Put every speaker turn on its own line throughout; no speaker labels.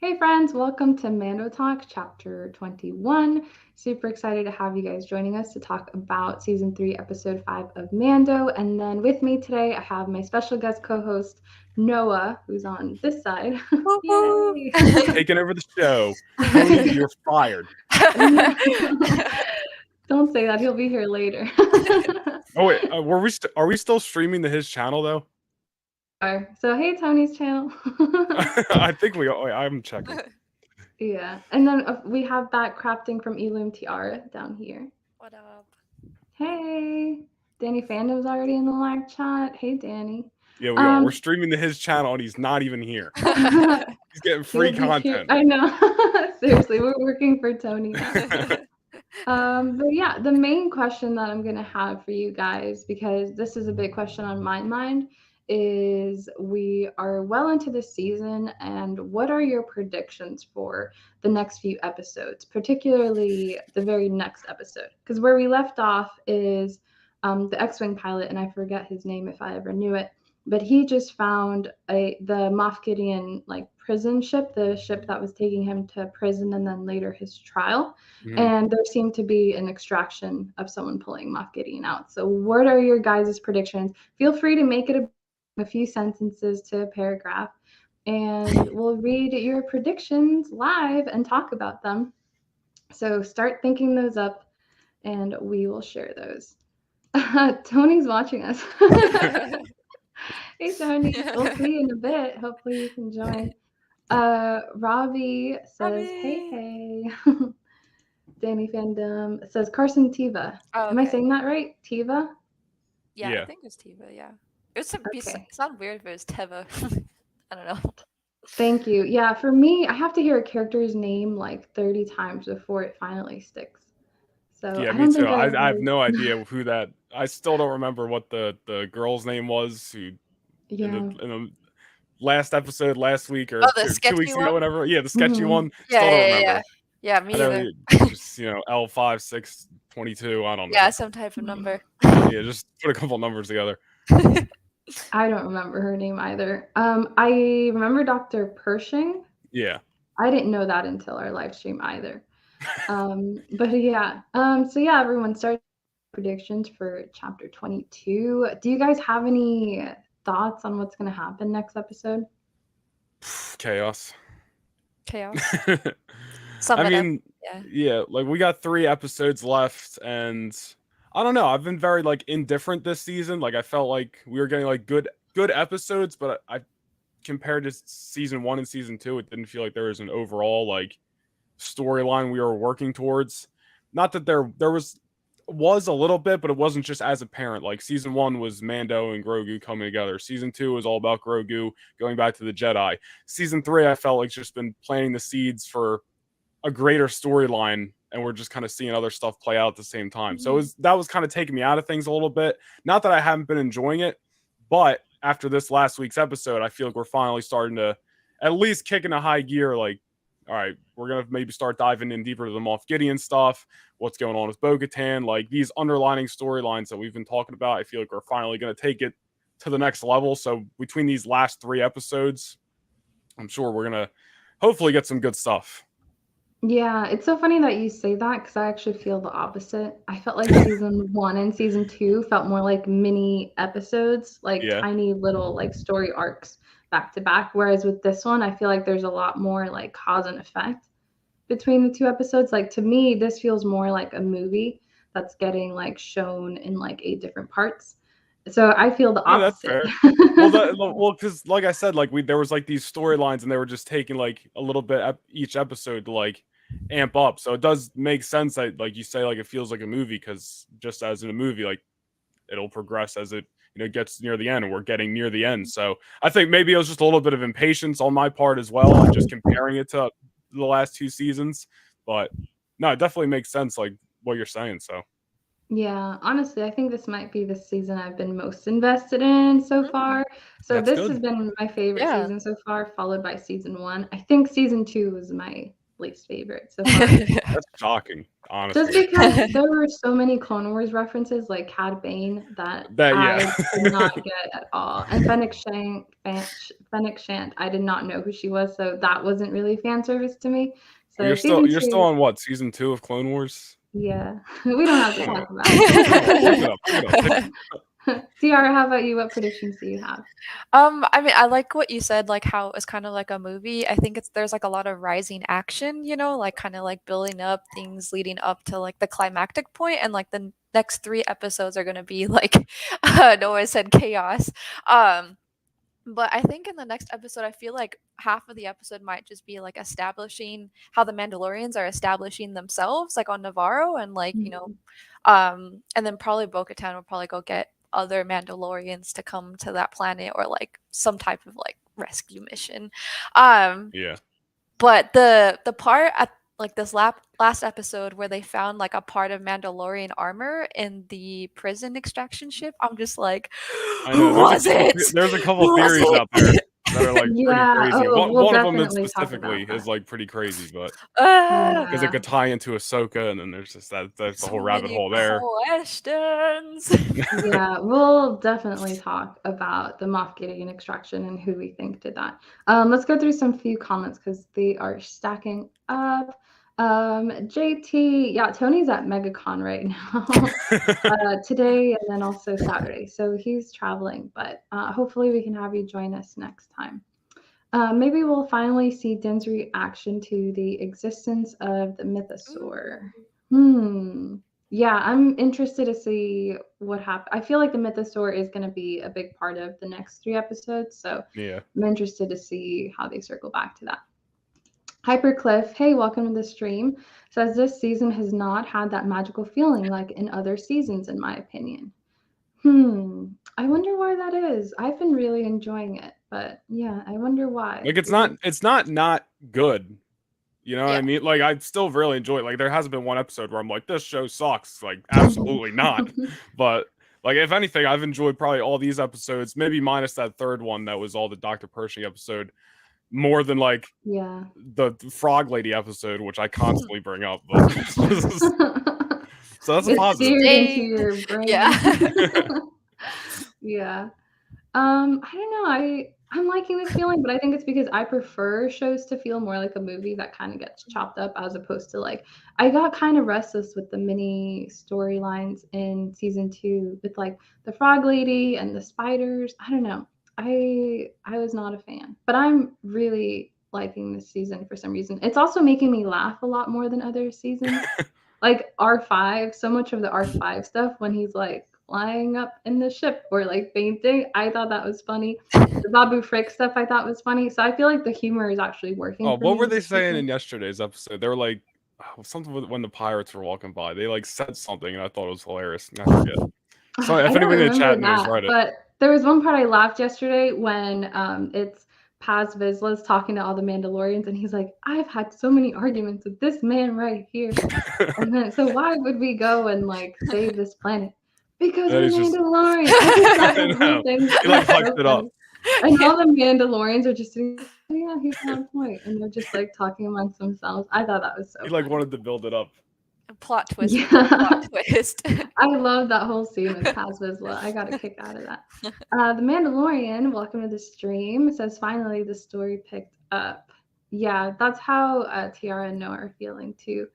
Hey friends, welcome to Mando Talk, chapter 21. Super excited to have you guys joining us to talk about season 3, episode 5 of Mando. And then with me today, I have my special guest co host, Noah, who's on this side.
Woo-hoo.
Yay!
Taking over the show. Tony, you're fired.
Don't say that, he'll be here later.
Oh wait, are we still streaming to his channel though?
We are. So, hey, Tony's channel.
I think we are. I'm checking.
Yeah. And then we have that crafting from Eloom Tiara down here.
What up?
Hey, Danny Fandom's already in the live chat. Hey, Danny.
Yeah, we are. We're streaming to his channel and he's not even here. He's getting free content.
I know. Seriously, we're working for Tony now. But yeah, the main question that I'm gonna have for you guys, because this is a big question on my mind, is we are well into the season, and what are your predictions for the next few episodes, particularly the very next episode? Because where we left off is the X-wing pilot, and I forget his name if I ever knew it, but he just found the Moff Gideon prison ship, the ship that was taking him to prison and then later his trial. And there seemed to be an extraction of someone pulling Moff Gideon out. So what are your guys' predictions? Feel free to make it a few sentences to a paragraph, and we'll read your predictions live and talk about them. So start thinking those up, and we will share those. Tony's watching us. Hey, Tony. We'll see you in a bit. Hopefully you can join. Robbie says, hey. Danny Fandom says Carson Tiva.
Oh,
Am I
okay.
saying that right? Tiva?
Yeah,
Yeah.
I think it's Tiva, yeah. It would
Okay.
sound weird if it was Teva. I don't know.
Thank you. Yeah, for me, I have to hear a character's name like 30 times before it finally sticks. So
Yeah,
I
me
don't
too.
think
I have no idea who that. I still don't remember what the girl's name was who
Yeah.
in the last episode last week or
Oh, the
2
sketchy
weeks ago,
one?
whatever. Yeah, the sketchy one.
Yeah,
Still don't
yeah,
remember.
yeah. Yeah, me
I know
either.
just L5622. I don't know.
Yeah, some type of number.
Yeah, just put a couple numbers together.
I don't remember her name either. I remember Dr. Pershing.
Yeah.
I didn't know that until our live stream either. But yeah. So yeah, everyone start predictions for chapter 22. Do you guys have any thoughts on what's going to happen next episode?
Chaos.
Sum
I
it up.
mean,
Yeah.
like we got 3 episodes left, and I don't know. I've been very indifferent this season. Like I felt like we were getting good episodes, but I compared to season 1 and season 2, it didn't feel like there was an overall storyline we were working towards. Not that there was a little bit, but it wasn't just as apparent. Like season 1 was Mando and Grogu coming together. Season 2 was all about Grogu going back to the Jedi. Season 3, I felt like just been planting the seeds for a greater storyline, and we're just kind of seeing other stuff play out at the same time. So that was kind of taking me out of things a little bit. Not that I haven't been enjoying it, but after this last week's episode, I feel like we're finally starting to at least kick in a high gear. Like, all right, we're going to maybe start diving in deeper to the Moff Gideon stuff, what's going on with Bo-Katan, like these underlining storylines that we've been talking about. I feel like we're finally going to take it to the next level. So between these last 3 episodes, I'm sure we're going to hopefully get some good stuff.
Yeah, it's so funny that you say that because I actually feel the opposite. I felt like season 1 and season 2 felt more like mini episodes, tiny little story arcs back to back. Whereas with this one, I feel like there's a lot more cause and effect between the 2 episodes. Like to me, this feels more like a movie that's getting shown in 8 different parts. So I feel the opposite.
Yeah, that's fair. Well, because like I said, there was these storylines, and they were just taking a little bit each episode to amp up. So it does make sense that you say it feels like a movie, because just as in a movie, it'll progress as it gets near the end, and we're getting near the end. So I think maybe it was just a little bit of impatience on my part as well, just comparing it to the last 2 seasons. But no, it definitely makes sense what you're saying. So
yeah, honestly, I think this might be the season I've been most invested in so far. So
That's
this
good.
has been my favorite
Yeah.
season so far, followed by season 1. I think season 2 was my least favorite so far.
That's shocking,
Just
honestly.
because there were so many Clone Wars references, like Cad Bane, that
Yeah.
I did not get at all. And Fennec Shand, I did not know who she was, so that wasn't really fan service to me. So
You're
season
still
2,
on what, season 2 of Clone Wars?
yeah, we don't have to
Oh my
talk
God.
about
Pick it
it.
up, pick it up, pick it up.
Tiara, how about you? What predictions do you have?
I mean, I like what you said, like how it's kind of like a movie. I think there's like a lot of rising action, like kind of like building up things leading up to like the climactic point, and like the next 3 episodes are gonna be like Noah said chaos. But I think in the next episode, I feel like half of the episode might just be like establishing how the Mandalorians are establishing themselves, like on Navarro, and like and then probably Bo-Katan will probably go get other Mandalorians to come to that planet, or like some type of like rescue mission.
Yeah.
But the part at like this last episode where they found like a part of Mandalorian armor in the prison extraction ship, I'm just like,
I know
who was it?
there's a couple
Who was
theories
it?
out there that are like pretty
Yeah,
crazy.
we'll
One of them
definitely talk
specifically
about
is
that.
like pretty crazy, but
Ah,
because it
Yeah.
could tie into Ahsoka, and then there's just there's the
so
whole rabbit
many
hole there.
questions.
Yeah, we'll definitely talk about the Moff Gideon extraction and who we think did that. Let's go through some few comments because they are stacking up. JT, yeah, Tony's at MegaCon right now today and then also Saturday. So he's traveling, but hopefully we can have you join us next time. Maybe we'll finally see Din's reaction to the existence of the mythosaur. Yeah, I'm interested to see what happens. I feel like the mythosaur is going to be a big part of the next 3 episodes, so
Yeah.
I'm interested to see how they circle back to that. Hypercliff, hey, welcome to the stream, says this season has not had that magical feeling like in other seasons, in my opinion. I wonder why that is. I've been really enjoying it, but yeah, I wonder why.
Like it's not good. You know what I
Yeah.
mean? Like I still really enjoy it. Like there hasn't been one episode where I'm like, this show sucks. Like absolutely not. But like if anything, I've enjoyed probably all these episodes, maybe minus that third one that was all the Dr. Pershing episode, more than like
Yeah.
the Frog Lady episode, which I constantly bring up. But so that's a
It's
positive.
seared into your brain.
Yeah.
Yeah. I don't know. I'm liking this feeling, but I think it's because I prefer shows to feel more like a movie that kind of gets chopped up, as opposed to like I got kind of restless with the mini storylines in season 2 with like the Frog Lady and the spiders. I don't know. I was not a fan, but I'm really liking this season for some reason. It's also making me laugh a lot more than other seasons. Like R5, so much of the R5 stuff when he's like flying up in the ship or like fainting, I thought that was funny. The Babu Frick stuff I thought was funny. So I feel like the humor is actually working.
Oh,
for
what
me
were
in
they
this
saying
season.
in yesterday's episode? They were like something with when the pirates were walking by. They like said something, and I thought it was hilarious. I forget. So if
I don't
anybody in the chat
remember
knows,
that,
write it.
but there was one part I laughed yesterday when it's Paz Vizsla's talking to all the Mandalorians, and he's like, "I've had so many arguments with this man right here, and then so why would we go and like save this planet? Because
That
we're
is just-
Mandalorian." I just thought
I
that whole
know.
thing
He like
was so
hyped it up.
funny. And all the Mandalorians are just sitting, "Oh, yeah, he's on point," and they're just like talking amongst themselves. I thought that was so
He like
funny.
wanted to build it up.
Plot twist.
Yeah.
Within plot twist.
I love that whole scene with Paz Vizsla. I got a kick out of that. The Mandalorian, welcome to the stream, says finally the story picked up. Yeah, that's how Tiara and Noah are feeling too.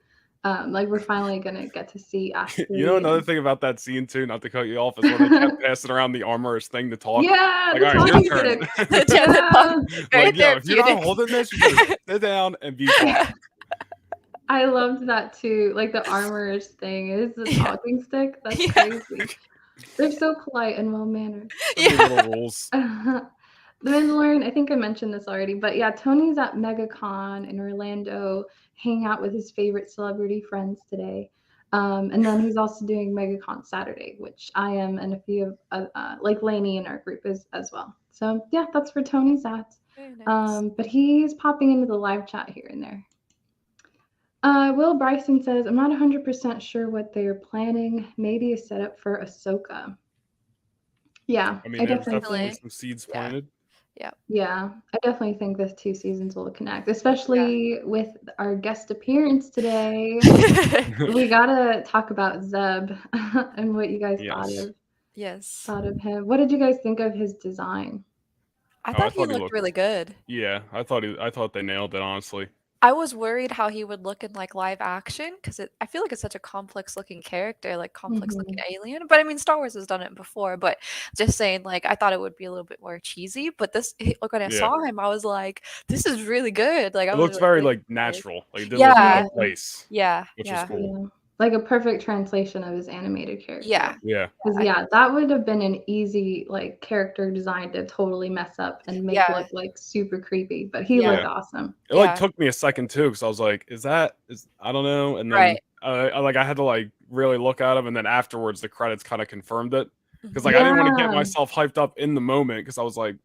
Like we're finally gonna get to see Ashley.
You know another thing about that scene too, not to cut you off, is when they kept passing around the armorer's thing to talk.
Yeah,
Like,
the
all right, your
talking
turn.
stick.
Yeah, the
Yeah.
talk- very
Like, yo, if you're not
therapeutic.
holding this, you just sit down and be quiet.
I loved that too. Like the armorer's thing is the talking stick. That's
Yeah.
crazy. They're so polite and well mannered.
So many
Yeah.
little rules.
The Mandalorian, I think I mentioned this already, but yeah, Tony's at MegaCon in Orlando, hanging out with his favorite celebrity friends today. And then he's also doing MegaCon Saturday, which I am, and a few of like Lainey in our group is as well. So yeah, that's where Tony's at.
Very nice.
But he's popping into the live chat here and there. Will Bryson says, I'm not 100% sure what they are planning. Maybe a setup for Ahsoka. Yeah,
I mean,
I
there's
definitely
definitely
Definitely.
some seeds
Yeah.
planted.
Yeah, I definitely think the 2 seasons will connect,
Yeah.
especially with our guest appearance today. We gotta talk about Zeb and what you guys
Yes.
Yes.
thought of him. What did you guys think of his design?
I
Oh, I
thought he
thought he
looked
looked.
really good.
Yeah, I thought they nailed it, honestly.
I was worried how he would look in like live action because I feel like it's such a complex looking character, like complex looking
Mhm.
alien. But I mean, Star Wars has done it before. But just saying, like, I thought it would be a little bit more cheesy. But look, when I
Yeah,
saw him, I was like, this is really good. Like, I
it
was
looks
like
very
really
like
excited.
natural. Like it didn't look out
Yeah,
of
Yeah,
place,
yeah,
which was
yeah,
cool.
yeah. Like a perfect translation of his animated
yeah.
character.
Yeah,
'Cause, yeah, that would have been an easy, like, character design to totally mess up and make
Yeah,
look, like, super creepy, but he
yeah,
looked
yeah.
awesome.
It like
yeah.
took me a second too because I was like, is I don't know, and then
Right.
I had to like really look at him, and then afterwards the credits kind of confirmed it because
Mhm.
like I didn't want to get
Yeah.
myself hyped up in the moment because I was like,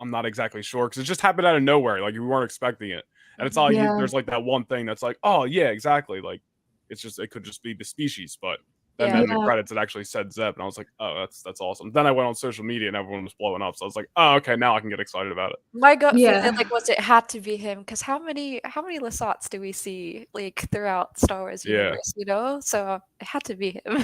I'm not exactly sure because it just happened out of nowhere. Like we weren't expecting it, and it's all
Mhm.
Yeah.
there's like that one thing that's like, oh yeah, exactly. Like it could just be the species, but then
Yeah.
in the
Yeah.
credits it actually said Zeb, and I was like, oh, that's awesome. Then I went on social media and everyone was blowing up, so I was like, oh okay, now I can get excited about it.
My gut feeling,
Yeah.
like, was it had to be him because how many Lasats do we see, like, throughout Star Wars
Yeah.
universe, you know? So, it had to be him.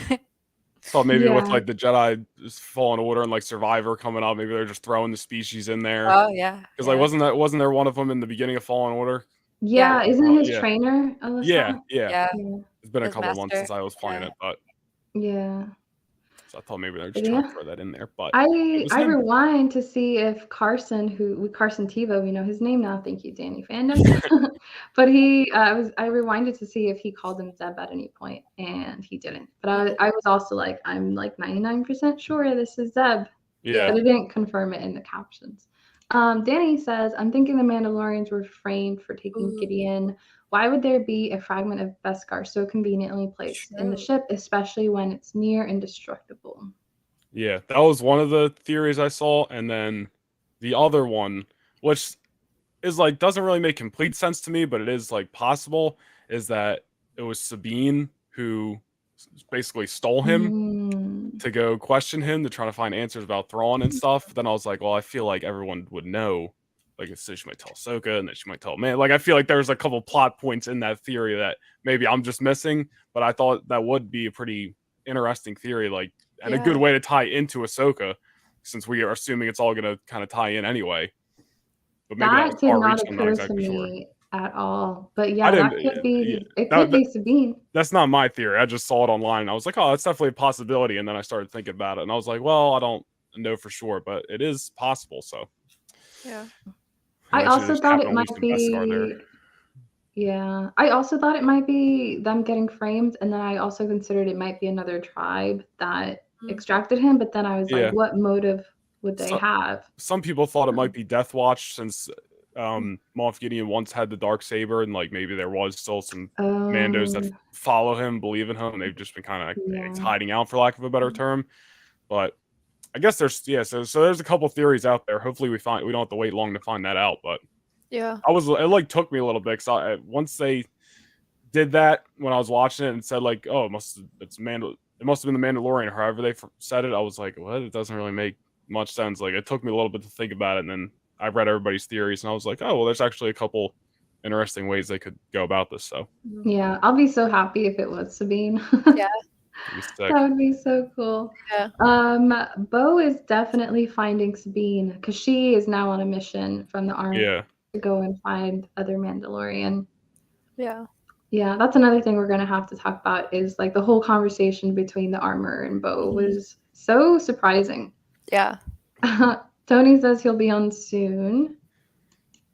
Thought maybe with
Yeah.
like the Jedi Fallen Order and like Survivor coming up, maybe they're just throwing the species in there.
Oh, yeah,
Because like
yeah,
wasn't there one of them in the beginning of Fallen Order?
yeah,
Yeah, isn't his
Yeah,
trainer Alyssa?
yeah.
yeah,
Yeah.
It's been a
his
couple of months
master,
since I was playing
yeah.
it, but
Yeah.
so I thought maybe they're
But
just trying to
yeah.
throw that in there, but it
I
was
I
him.
rewind to see if Carson Tebow, we know his name now, thank you, Danny Fandom. But I rewinded to see if he called him Zeb at any point, and he didn't. But
Mhm.
I was also like, I'm like 99% sure this is Zeb,
Yeah,
but
Yeah.
it didn't confirm it in the captions. Danny says, I'm thinking the Mandalorians were framed for taking
Ooh,
Gideon. Why would there be a fragment of Beskar so conveniently placed in the
true.
ship, especially when it's near indestructible?
yeah. That was one of the theories I saw, and then the other one, which is like doesn't really make complete sense to me, but it is like possible, is that it was Sabine who basically stole him
Mm.
to go question him to try to find answers about Thrawn and stuff. Then I was like, well, I feel like everyone would know. Like, so she might tell Ahsoka, and then she might tell man. Like, I feel like there's a couple plot points in that theory that maybe I'm just missing, but I thought that would be a pretty interesting theory, like, and a good
Yeah.
way to tie into Ahsoka, since we are assuming it's all gonna kind of tie in anyway. But maybe that was
That did
far
not
reaching. I'm not
occur to
exactly sure.
me at all. But
I
yeah,
didn't.
that could
Yeah,
be it
that,
could
that
be Sabine.
that's not my theory. I just saw it online and I was like, oh, that's definitely a possibility. And then I started thinking about it and I was like, well, I don't know for sure, but it is possible. So
Yeah.
it
I
might should
also
just
thought
happen
it
to leave
might
some Beskar there.
be yeah. I also thought it might be them getting framed, and then I also considered it might be another tribe that
Mm.
extracted him, but then I was like,
Yeah.
what motive would they
So,
have?
some people thought it
Um,
might be Death Watch since Moff Gideon once had the dark saber and like maybe there was still some Mandos that
Oh,
follow him, believe in him, and they've just been kind of like
yeah.
hiding out for lack of a better
Mm.
term. But I guess so there's a couple theories out there. Hopefully we don't have to wait long to find that out. But
Yeah.
it like took me a little bit because once they did that when I was watching it and said like, oh, it must have been the Mandalorian, or however they said it. I was like, what? It doesn't really make much sense. Like it took me a little bit to think about it, and then I read everybody's theories, and I was like, oh, well, there's actually a couple interesting ways they could go about this. So
Mhm.
Yeah, I'll be so happy if it was Sabine.
Yeah.
it'd be
That
sick.
would be so cool.
Yeah.
Bo is definitely finding Sabine because she is now on a mission from the army
Yeah,
to go and find other Mandalorian.
Yeah.
Yeah, that's another thing we're gonna have to talk about is like the whole conversation between the armor and Bo
Mhm.
was so surprising.
Yeah.
Tony says he'll be on soon,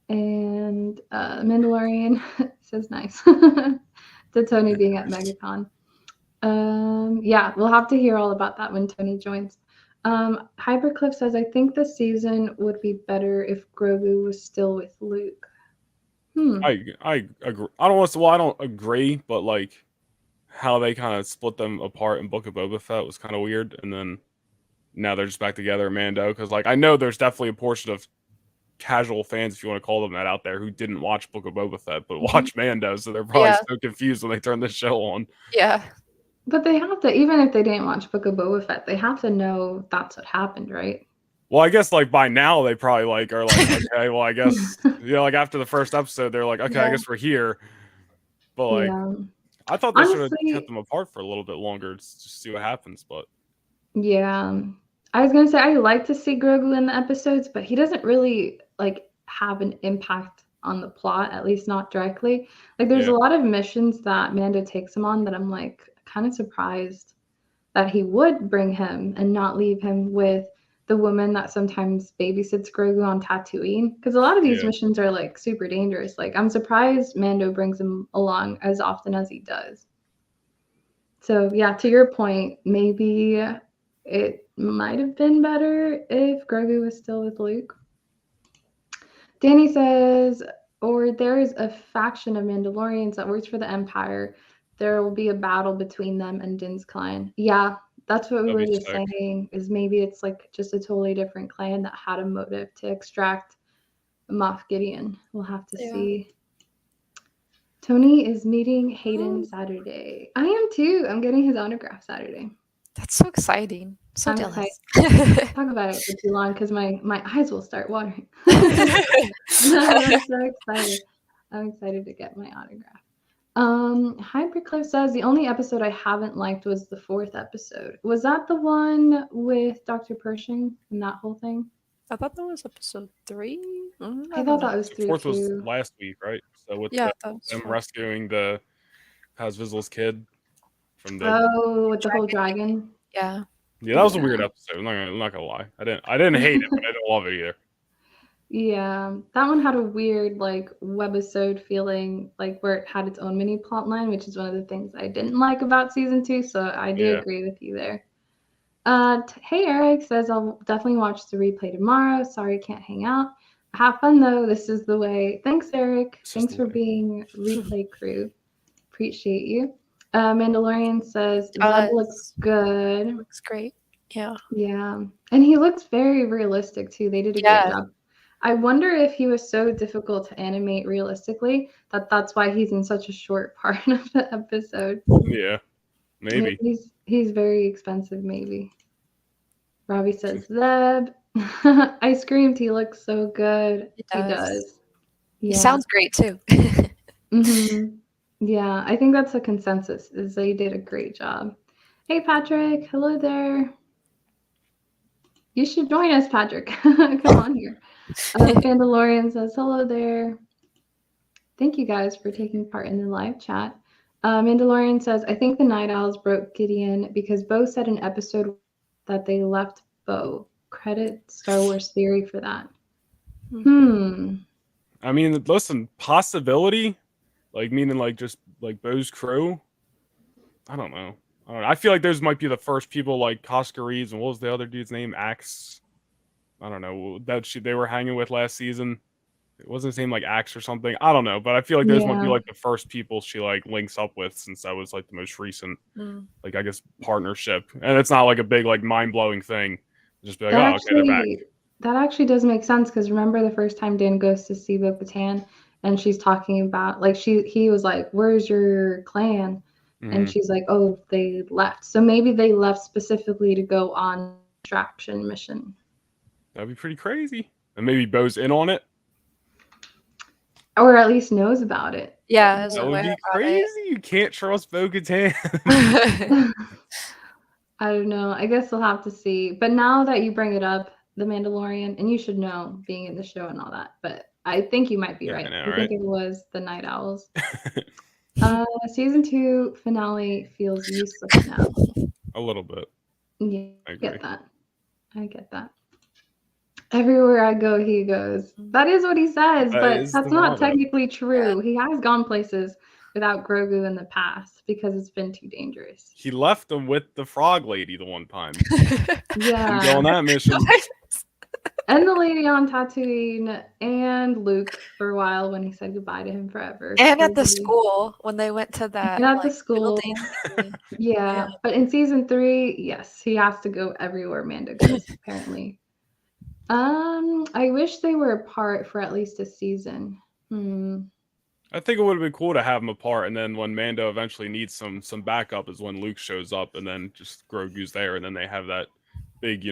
and Mandalorian says nice to Tony being at MegaCon. Yeah, we'll have to hear all about that when Tony joins. Hypercliff says, I think the season would be better if Grogu was still with Luke.
I agree. I don't agree, but like how they kind of split them apart in Book of Boba Fett was kind of weird, and then now they're just back together in Mando because like I know there's definitely a portion of casual fans, if you want to call them that, out there who didn't watch Book of Boba Fett but
Mhm.
watch Mando, so they're probably
Yeah.
so confused when they turn this show on.
Yeah.
But they have to, even if they didn't watch Book of Boba Fett, they have to know that's what happened, right?
Well, I guess like by now they probably like are like, okay, well I guess like after the first episode they're like, okay, I
Yeah.
guess we're here. But like
Yeah.
I thought they should have kept
Honestly,
them apart for a little bit longer to just see what happens. But
yeah. I was gonna say I like to see Grogu in the episodes, but he doesn't really like have an impact on the plot, at least not directly. Like there's a
yeah,
lot of missions that Mando takes him on that I'm like kind of surprised that he would bring him and not leave him with the woman that sometimes babysits Grogu on Tatooine. Because a lot of these
yeah.
missions are like super dangerous. Like I'm surprised Mando brings him along as often as he does. So yeah, to your point, maybe it might have been better if Grogu was still with Luke. Danny says, or there is a faction of Mandalorians that works for the Empire. There will be a battle between them and Din's clan. Yeah, that's what we
That'd
were
be
just
sick.
saying, is maybe it's like just a totally different clan that had a motive to extract Moff Gideon. We'll have to
Yeah.
see. Tony is meeting Hayden
Oh,
Saturday. I am too. I'm getting his autograph Saturday.
that's so exciting. So
I'm excited.
jealous.
Talk about it for too long because my eyes will start watering. I'm so excited. I'm excited to get my autograph. Hypercliff says the only episode I haven't liked was the 4th episode. Was that the one with Dr. Pershing and that whole thing?
I thought that was episode 3.
I thought that was
The
3
fourth was
too.
last week, right? So with
Yeah, that was
them
4.
rescuing the Paz Vizslas kid from the
Oh, with the whole
Dragon thingy.
dragon.
Yeah.
yeah, that was a weird
Yeah.
episode. I'm not gonna lie. I didn't hate it, but I didn't love it either.
Yeah, that one had a weird like webisode feeling, like where it had its own mini plot line, which is one of the things I didn't like about season 2. So I do
Yeah.
agree with you there. Hey, Eric says I'll definitely watch the replay tomorrow. Sorry, can't hang out. Have fun though. This is the way. Thanks, Eric.
It's just
Thanks
the
for
way.
being replay crew. Appreciate you. Mandalorian says Zeb looks good.
Looks great. Yeah.
Yeah, and he looks very realistic too. They did a great
Yeah.
job. I wonder if he was so difficult to animate realistically that that's why he's in such a short part of the episode.
Yeah. Maybe.
He's very expensive, maybe. Robbie says Zeb. I screamed. He looks so good.
He does.
Yeah.
He sounds great too.
Mm-hmm. Yeah, I think that's a consensus. Is they did a great job. Hey, Patrick. Hello there. You should join us, Patrick. Come on here. Mandalorian says hello there. Thank you guys for taking part in the live chat. Mandalorian says, I think the Night Owls broke Gideon because Bo said in episode that they left Bo. Credit Star Wars Theory for that.
I mean, listen, possibility, like meaning like just like Bo's crew. I don't know. I feel like those might be the first people like Cosca Reeves and what was the other dude's name? Axe. I don't know that they were hanging with last season. It wasn't his name like Axe or something. I don't know, but I feel like those might be
Yeah.
like the first people she like links up with since that was like the most recent, like I guess partnership. And it's not like a big like mind blowing thing. Just be like,
That
oh, okay, they're back.
That actually does make sense because remember the first time Dan goes to see Bo-Katan and she's talking about like he was like, "Where's your clan?" And she's like, "Oh, they left." So maybe they left specifically to go on extraction mission.
That'd be pretty crazy. And maybe Bo's in on it.
Or at least knows about it.
Yeah,
That would be crazy. You can't trust Bo-Katan.
I don't know. I guess we'll have to see. But now that you bring it up, The Mandalorian, and you should know being in the show and all that, but I think you might be right.
I know,
I
right?
think it was the Night Owls. Season 2 finale feels useless now.
A little bit.
Yeah,
I
I
agree.
get that. I get that. Everywhere I go, he goes. That is what he says,
That
but
is
that's
the
not
motto.
technically true. He has gone places without Grogu in the past because it's been too dangerous.
He left them with the frog lady the one time.
Yeah.
Go on that mission.
And the lady on Tatooine and Luke for a while when he said goodbye to him forever.
And at the school when they went to that
And at the
like,
school.
building thingy.
Yeah, but in season 3, yes, he has to go everywhere Mando goes, apparently. I wish they were apart for at least a season.
I think it would have been cool to have them apart, and then when Mando eventually needs some backup is when Luke shows up, and then just Grogu's there, and then they have that big,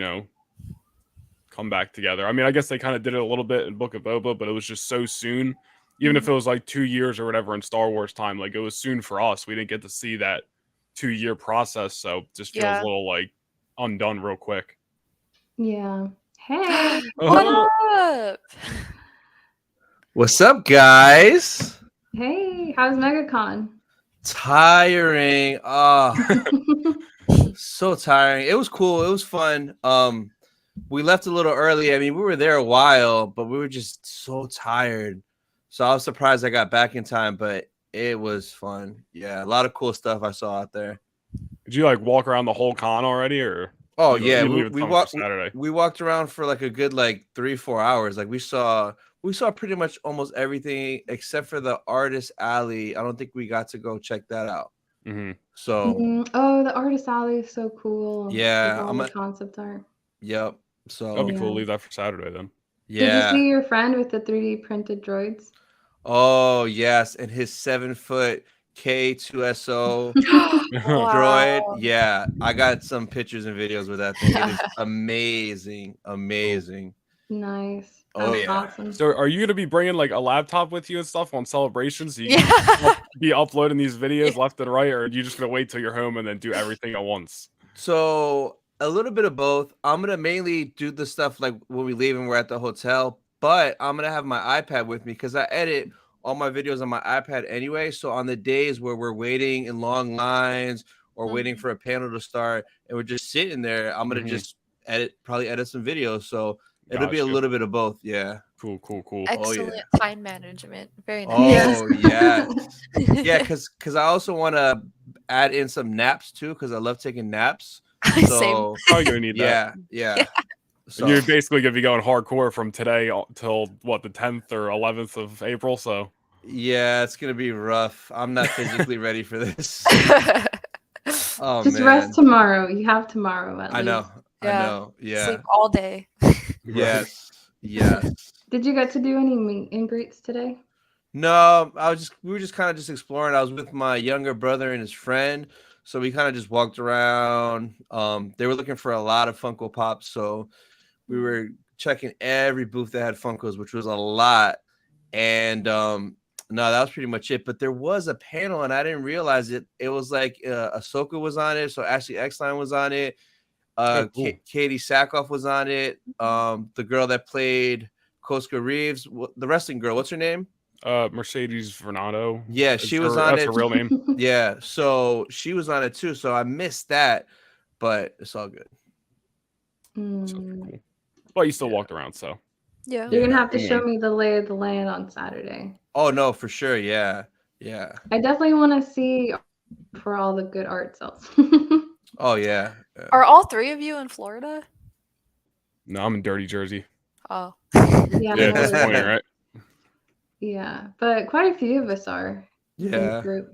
come back together. I mean, I guess they kind of did it a little bit in Book of Boba, but it was just so soon. Even if it was like 2 years or whatever in Star Wars time, like it was soon for us. We didn't get to see that 2-year process, so it just feels a little like undone real quick.
Yeah. Hey.
What up?
What's up, guys?
Hey, how's MegaCon?
Tiring. So tiring. It was cool. It was fun. We left a little early. I mean, we were there a while, but we were just so tired. So I was surprised I got back in time, but it was fun. Yeah, a lot of cool stuff I saw out there.
Did you like walk around the whole con already, or?
Oh
you
yeah,
leave
we
on
walked.
Saturday.
We walked around for like a good 3-4 hours. Like we saw pretty much almost everything except for the artist alley. I don't think we got to go check that out.
Mm-hmm.
So
oh, the artist alley is so cool.
Yeah,
with all the concept art.
Yep. So
that'd be cool. Leave that for Saturday then.
Yeah.
Did you see your friend with the 3D printed droids?
Oh yes, and his 7-foot K2SO droid. Yeah, I got some pictures and videos with that thing. It is amazing, amazing.
Nice.
Oh
That's
yeah.
awesome.
So, are you gonna be bringing like a laptop with you and stuff on celebrations? So you can be uploading these videos left and right, or are you just gonna wait till you're home and then do everything at once?
So a little bit of both. I'm gonna mainly do the stuff like when we leave and we're at the hotel, but I'm gonna have my iPad with me because I edit all my videos on my iPad anyway. So on the days where we're waiting in long lines or waiting for a panel to start and we're just sitting there, I'm gonna just probably edit some videos. So it'll be a little bit of both. Yeah.
Cool.
Excellent time management. Very nice.
Oh yeah. Yeah, because I also want to add in some naps too, because I love taking naps. So
probably gonna need that.
Yeah.
So you're basically gonna be going hardcore from today till what, the 10th or 11th of April. So
yeah, it's gonna be rough. I'm not physically ready for this. Oh,
just rest tomorrow. You have tomorrow at least.
I know. Yeah.
Sleep all day.
Yes.
Did you get to do any meet and greets today?
No, we were just kind of just exploring. I was with my younger brother and his friend. So we kind of just walked around. They were looking for a lot of Funko Pops. So we were checking every booth that had Funkos, which was a lot. And no, that was pretty much it. But there was a panel and I didn't realize it. It was like Ahsoka was on it. So Ashley Eckstein was on it. Katie Sackhoff was on it. The girl that played Koska Reeves, the wrestling girl, what's her name?
Mercedes Vernado.
Yeah, she was on it.
That's her real name.
Yeah, so she was on it too. So I missed that, but it's all good.
Cool. But you still walked around, so
you're gonna have to show me the lay of the land on Saturday.
Oh no, for sure. Yeah.
I definitely want to see for all the good art sales.
Oh yeah.
Are all three of you in Florida?
No, I'm in dirty Jersey.
Oh.
Yeah,
disappointing, right?
Yeah, but quite a few of us are.
Yeah.
Group.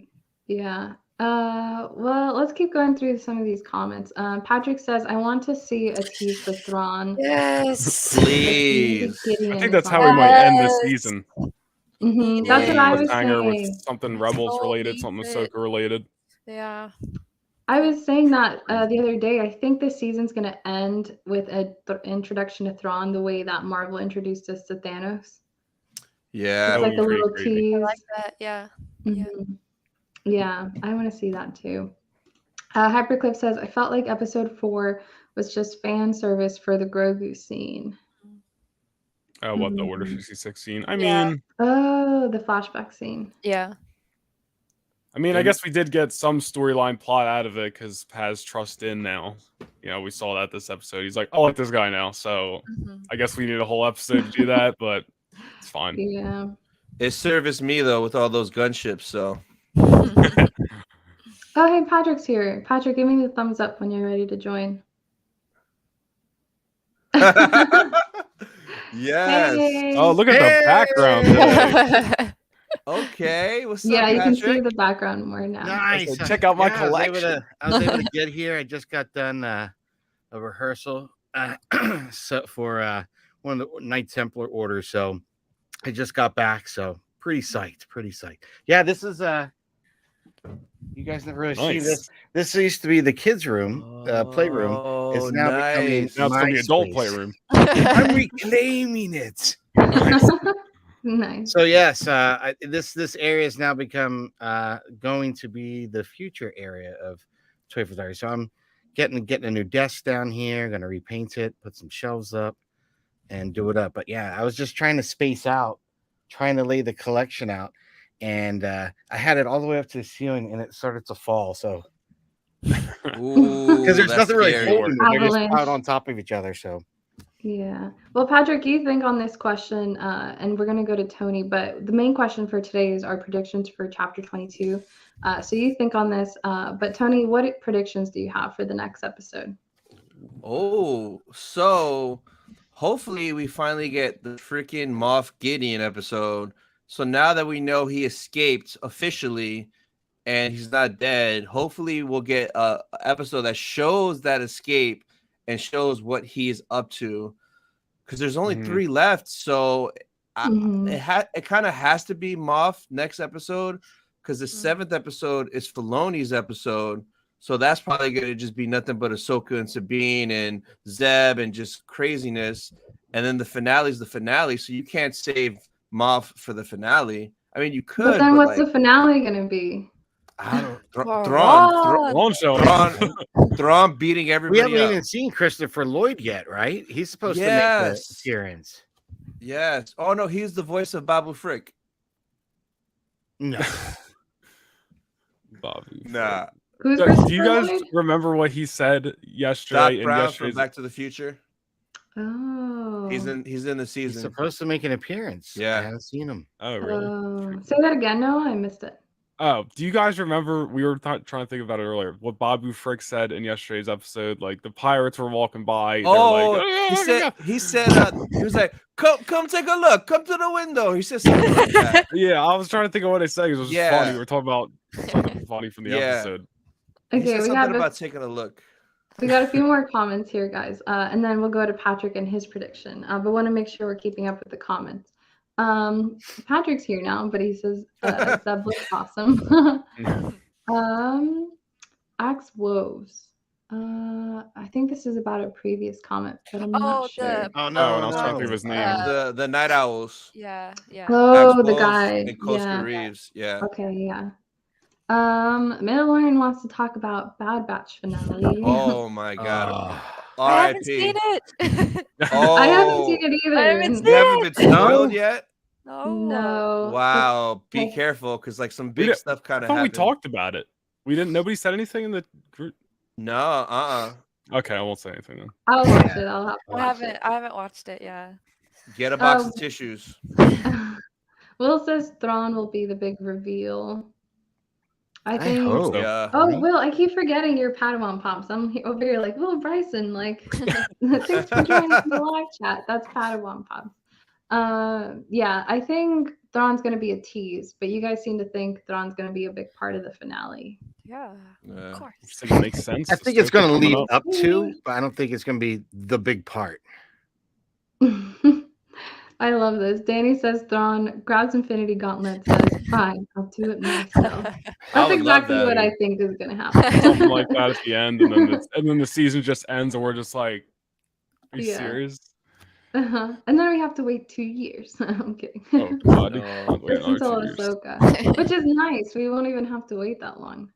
Yeah. Well, let's keep going through some of these comments. Patrick says, "I want to see a tease with Thrawn."
Yes,
please.
I think that's how we might end this season.
That's what I was saying.
With something Rebels related, something Ahsoka related.
Yeah.
I was saying that the other day. I think this season's going to end with an introduction to Thrawn, the way that Marvel introduced us to Thanos.
Yeah,
it's like a little tease.
I like that. Yeah.
Yeah, I want to see that too. Hyperclip says, "I felt like episode 4 was just fan service for the Grogu scene."
What, the Order 66 scene? I mean,
the flashback scene.
Yeah.
I mean, I guess we did get some storyline plot out of it because Paz trusts in now. You know, we saw that this episode. He's like, I like this guy now. So I guess we need a whole episode to do that, but it's fine.
Yeah.
It serviced me though with all those gunships. So.
Oh, hey, Patrick's here. Patrick, give me the thumbs up when you're ready to join.
Yes.
Hey.
Oh, look at the background.
Okay. What's up,
Yeah, you
Patrick?
can see the background more now.
Nice.
Check out my collection.
I was able to get here. I just got done a rehearsal for one of the Knight Templar orders. So I just got back. So pretty psyched. Yeah, this is You guys never really see
Nice.
this. This used to be the kids' room, playroom.
Oh,
It's now becoming
nice.
Now it's gonna be
my
adult
space.
playroom.
I'm reclaiming it.
Nice.
So yes, this area has now become going to be the future area of Toy Diary. So I'm getting a new desk down here. Going to repaint it, put some shelves up, and do it up. But yeah, I was just trying to space out, trying to lay the collection out, and I had it all the way up to the ceiling, and it started to fall. So
Ooh,
because there's
that's
nothing really
scary.
holding it, they're just
Avalanche.
piled on top of each other. So
Yeah. Well, Patrick, you think on this question, and we're going to go to Tony, but the main question for today is our predictions for chapter 22. So you think on this, but Tony, what predictions do you have for the next episode?
Oh, so hopefully we finally get the freaking Moff Gideon episode. So now that we know he escaped officially and he's not dead, hopefully we'll get a episode that shows that escape and shows what he's up to. Because there's only 3 left, so it kind of has to be Moff next episode. Because the 7th episode is Filoni's episode. So that's probably going to just be nothing but Ahsoka and Sabine and Zeb and just craziness. And then the finale is the finale. So you can't save Moff for the finale. I mean, you could.
But then what's
like,
the finale going to be?
I don't.
Won't show up.
Thrawn beating
we
everybody
haven't
up.
even seen Christopher Lloyd yet, right? He's supposed to make the appearance.
Yes. Oh no, he's the voice of Babu Frick.
No.
Babu.
Nah.
Who's
Do
Christopher
you guys
Lloyd?
remember what he said
Doc
yesterday? In
Brown
yesterday's
from Back to the Future.
Oh.
He's in the
He's
season.
supposed to make an appearance.
Yeah.
I haven't seen him.
Oh, really?
Say that again, Noah. I missed it.
Oh, do you guys remember? We were trying to think about it earlier. What Babu Frick said in yesterday's episode, like the pirates were walking by. They were like,
he said he was like, come take a look, come to the window. He said something like that.
Yeah, I was trying to think of what they said. It was just
Yeah.
funny. We were talking about something funny from the
Yeah.
episode.
He
Okay,
said
we
something
have
about taking a look.
we got a few more comments here, guys, and then we'll go to Patrick and his prediction. But want to make sure we're keeping up with the comments. Patrick's here now, but he says Zeb looks awesome. Axe Woves. I think this is about a previous comment, but I'm not sure.
Oh
and I was trying to think of his name.
The Night Owls.
Yeah.
Oh,
Axe
the
Wolves
guy.
and Costa
Yeah.
Reeves. Yeah.
Okay, yeah. Mandalorian wants to talk about Bad Batch finale.
Oh my god.
I haven't
R.I.P.
seen it.
Oh,
I haven't seen it either.
I haven't seen
You haven't been spoiled
No?
yet?
No.
Wow. Be
Okay.
careful, because like some
We
big
didn't-
stuff
I
kind of
thought we
happened.
talked about it. We didn't. Nobody said anything in the group.
No,
Okay, I won't say anything then.
I'll watch it. I'll have to watch
I haven't watched it. Yeah.
Get a box of tissues.
it. Will says Thrawn will be the big reveal. I think.
hope.
Yeah.
Oh, Will, I keep forgetting your Padawan pops. I'm over here like, Will Bryson, like, thanks for joining the live chat. That's Padawan pops. Yeah, I think Thrawn's going to be a tease, but you guys seem to think Thrawn's going to be a big part of the finale.
Yeah.
Yeah.
Of
I
course.
just think it makes sense.
I think it's going to
Coming
lead
up.
up to, but I don't think it's going to be the big part.
I love this. Danny says Thrawn grabs Infinity Gauntlet, says, fine, I'll do it myself.
I
That's
would love
exactly
that.
what I think is going to happen.
Something like that at the end, and then the season just ends, and we're just like, "Are you
Yeah.
serious?"
And then we have to wait 2 years. I'm kidding.
Oh God!
No.
Can't wait
Just
another
until
2 years.
Ahsoka, which is nice. We won't even have to wait that long.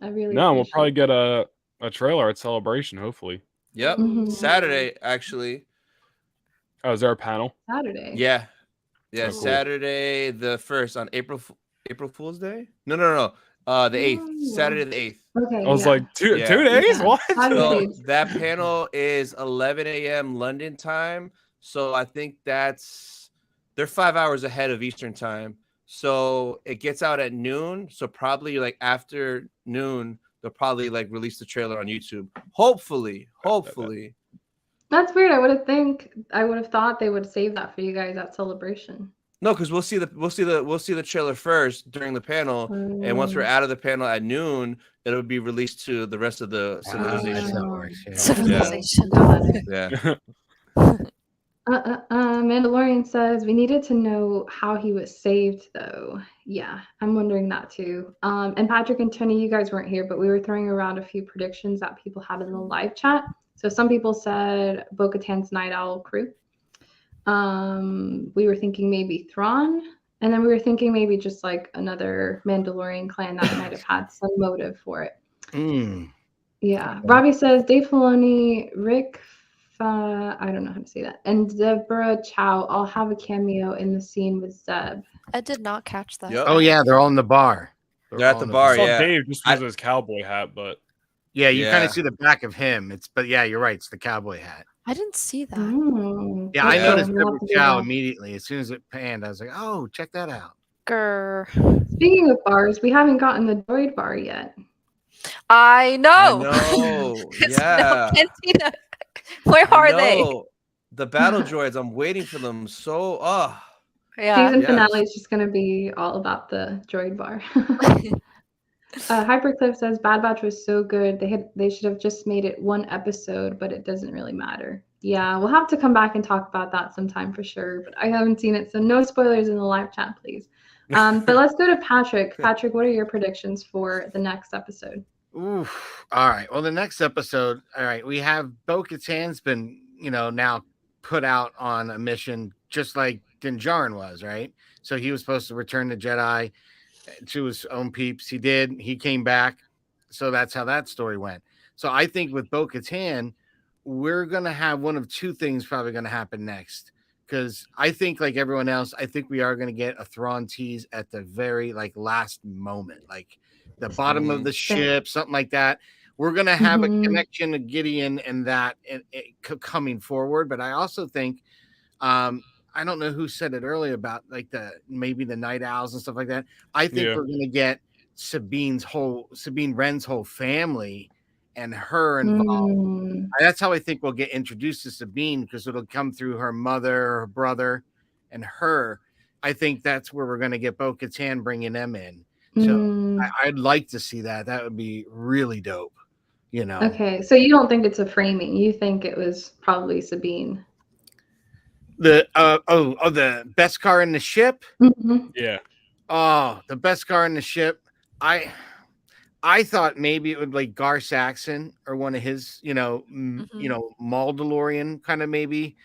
I really
No, we'll
appreciate
probably
it.
get a trailer at Celebration, hopefully.
Yep.
Mhm.
Saturday, actually.
Oh, is there a panel?
Saturday.
Yeah. Yeah,
Oh, cool.
Saturday the 1st on April Fool's Day? No. The 8th.
Oh.
Saturday the 8th.
Okay.
I was
yeah.
like, two
Yeah.
2 days?
Yeah.
What?
Saturday.
So that panel is 11 a.m. London time. So I think they're 5 hours ahead of Eastern time. So it gets out at noon. So probably like after noon, they'll probably like release the trailer on YouTube. Hopefully.
That's weird. I would have thought they would save that for you guys at Celebration.
No, because we'll see the trailer first during the panel, and once we're out of the panel at noon, it'll be released to the rest of the
That's
civilization.
how it works. Yeah.
Civilization.
Got it.
Yeah.
Mandalorian says we needed to know how he was saved, though. Yeah, I'm wondering that too. And Patrick and Tony, you guys weren't here, but we were throwing around a few predictions that people had in the live chat. So some people said Bo-Katan's Night Owl crew. We were thinking maybe Thrawn, and then we were thinking maybe just like another Mandalorian clan that might have had some motive for it. Yeah. Robbie says Dave Filoni, Rick, I don't know how to say that, and Deborah Chow all have a cameo in the scene with Zeb.
I did not catch that.
Yep.
Oh yeah, they're all in the bar.
They're at
all
the
in
bar,
I saw
yeah.
Dave just because of his cowboy hat, but
Yeah, you kind
Yeah.
of see the back of him. But yeah, you're right. It's the cowboy hat.
I didn't see that.
Yeah, I
Yeah.
noticed
We'll have
Deborah
to do
Chow
that.
immediately. As soon as it panned, I was like, oh, check that out.
Grr.
Speaking of bars, we haven't gotten the droid bar yet.
I know.
I know.
It's
Yeah.
no cantina. Where are they?
No, the battle droids. I'm waiting for them. So,
Yeah.
Season
Yes.
finale is just going to be all about the droid bar. Hypercliff says Bad Batch was so good. They should have just made it one episode, but it doesn't really matter. Yeah, we'll have to come back and talk about that sometime for sure. But I haven't seen it, so no spoilers in the live chat, please. But let's go to Patrick. Patrick, what are your predictions for the next episode?
Oof. All right. Well, the next episode, all right, we have Bo-Katan's been, now put out on a mission just like Din Djarin was, right? So he was supposed to return the Jedi to his own peeps. He did. He came back. So that's how that story went. So I think with Bo-Katan, we're going to have one of two things probably going to happen next. Because I think, like everyone else, I think we are going to get a Thrawn tease at the very last moment, like the bottom of the ship, something like that. We're going to have a connection to Gideon and that coming forward. But I also think, I don't know who said it earlier about maybe the night owls and stuff like that. I think we're going to get Sabine Wren's whole family and her involved. That's how I think we'll get introduced to Sabine, because it'll come through her mother, her brother, and her. I think that's where we're going to get Bo-Katan, bringing them in. So I'd like to see that. That would be really dope.
Okay, so you don't think it's a framing? You think it was probably Sabine?
The the best car in the ship.
Yeah.
Oh, the best car in the ship. I thought maybe it would be Gar Saxon or one of his, Mandalorian kind of maybe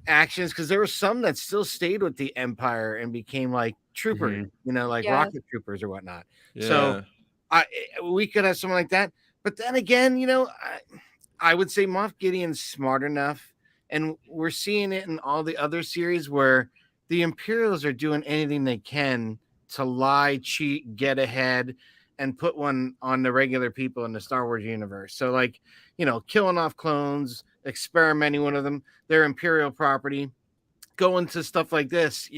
actions, because there were some that still stayed with the Empire and became like troopers, rocket troopers or whatnot.
yeah.
So we could have something like that. But then again, I would say Moff Gideon's smart enough, and we're seeing it in all the other series where the Imperials are doing anything they can to lie, cheat, get ahead, and put one on the regular people in the Star Wars universe. So killing off clones, experimenting with them, their Imperial property, going to stuff like this.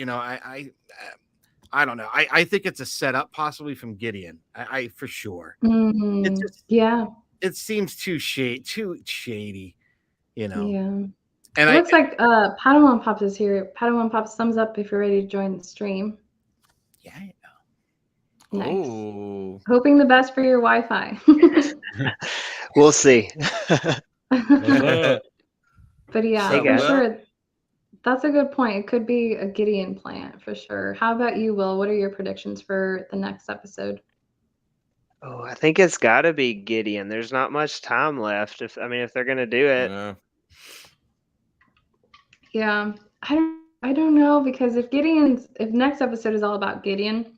I don't know. I think it's a setup possibly from Gideon. I for sure. It just, it seems too shady,
Yeah.
And
it looks like Padawan Pops is here. Padawan Pops, thumbs up if you're ready to join the stream.
Yeah.
Nice.
Ooh.
Hoping the best for your Wi-Fi.
We'll see.
But yeah,
Hey,
for
guys.
sure. That's a good point. It could be a Gideon plant for sure. How about you, Will? What are your predictions for the next episode?
Oh, I think it's got to be Gideon. There's not much time left. If they're gonna do it.
Yeah, I don't know, because if next episode is all about Gideon,